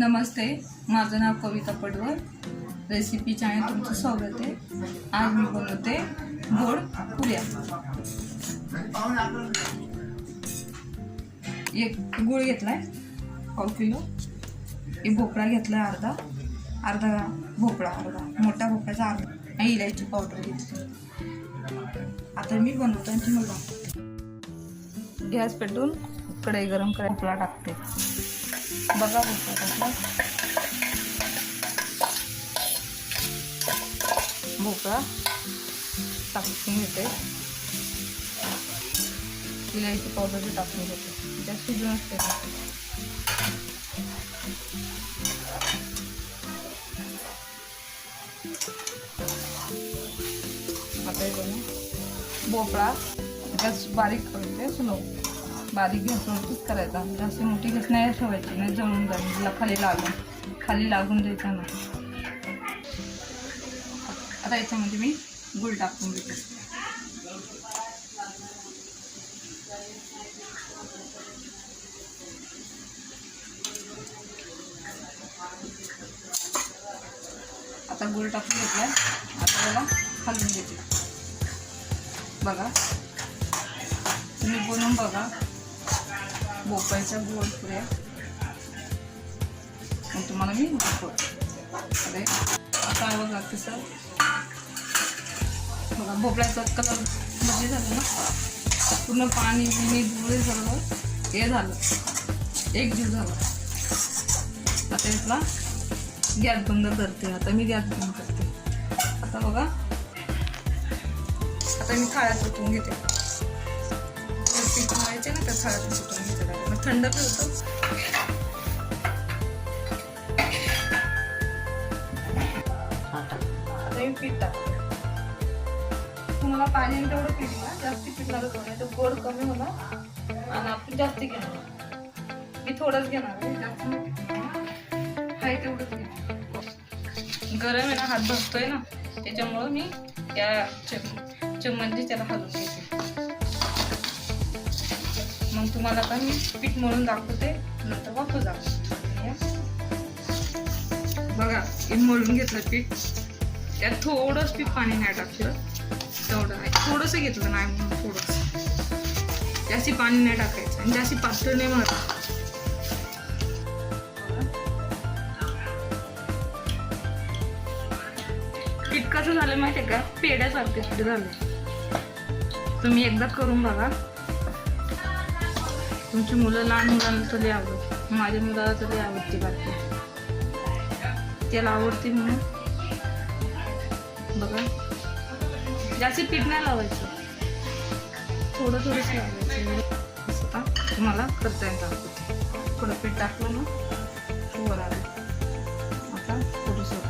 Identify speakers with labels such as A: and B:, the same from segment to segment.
A: नमस्ते, माझं नाव कविता पडवळ. Recipe channel तुमचं स्वागत आहे. आज मी बनवते गोड पुऱ्या. एक गुळ घेतलाय पाव किलो, एक भोपळा घेतलाय अर्धा भोपळा, मोठा भोपळ्याचा अर्धा, आणि इलायची पावडर घेतली. आता मी बनवतो आणि तुम्हाला दाखवते. गॅस पेटवून कढई गरम करायला भोपळा टाकते. बघा भोपळा टाकला. भोपळा टाकून घेते. इलायची पावडर टाकून घेते. जास्त शिजून असते. आता हे बघा, भोपळा गॅस बारीक करते. स्लो बारीक गॅसवरतीच करायचा. जास्त मोठी गॅस नाही ठेवायची, नाही जळून जाईल. खाली लागून द्यायचा नाही. आता याच्यामध्ये मी गूळ टाकून घेते. आता गूळ टाकून घेतला. आता त्याला खालून घेते. बघा, तुम्ही बनवून बघा भोपळ्याच्या गोड पुऱ्या. मग तुम्हाला मी दाखवते. आता बघा कसं बघा भोपळ्याचा कलर बदली झाला ना. पूर्ण पाणी गुळ सर्व हे झालं, एकजीव झालं. आता इथला गॅस बंद करते. आता मी गॅस बंद करते. आता बघा, आता मी थाळ्यात उठून घेते. पीठ मळायचे ना, त्या थाळ्यात उठून घेते. मग थंड ठेवतो. आता मी पीठ टाकते. तुम्हाला पाणी तेवढं पीठ ना, जास्त पीठ लागत नाही तर गोड कमी होणार आणि आपण जास्त घेणार. मी थोडंच घेणार आहे, जास्त हाय तेवढंच घेणार. गरम आहे ना, हात बसतोय ना, त्याच्यामुळं मी त्या चम्मचने त्याला हलवून घेते. मग तुम्हाला आता मी पीठ मळून दाखवते, नंतर वापस दाखवते. बघा, हे मळून घेतलं पीठ. त्यात थोडंच पीठ पाणी नाही टाकलं, तेवढं नाही, थोडंसं घेतलं नाही म्हणून थोडंसं. जास्ती पाणी नाही टाकायचं आणि जास्ती पातळ नाही मळत. पीठ कसं झालं माहिती आहे का, पेड्यासारखे पीठ झालं. तुम्ही एकदा करून बघा. तुमची मुलं, लहान मुलांना तरी आवडत. माझ्या मुलाला तरी आवडते बाकी, त्याला आवडते म्हणून. बघा, जास्त पीठ नाही लावायचं, थोडंच लावायचं. असं तुम्हाला करता येईल दाखवते. थोडं पीठ टाकलं ना वर आलं. आता थोडंसं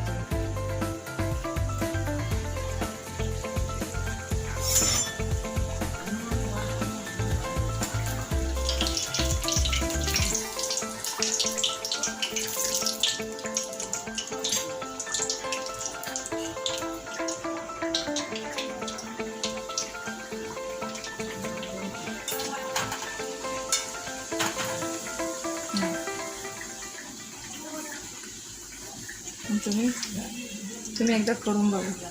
A: तुम्ही एकदा करून बघा.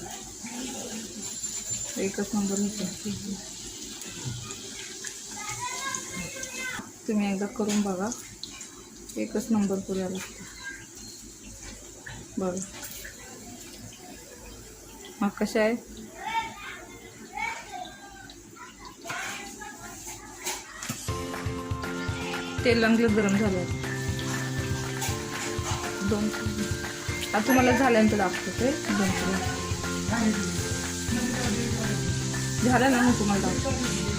A: एकच नंबर होतो. तुम्ही एकदा करून बघा, एकच नंबर पुऱ्या लागतो. बघा मग कशा आहे. तेल चांगलं गरम झालं. आता तुम्हाला झाल्यानंतर दाखवते. झालं ना, मग तुम्हाला दाखवते.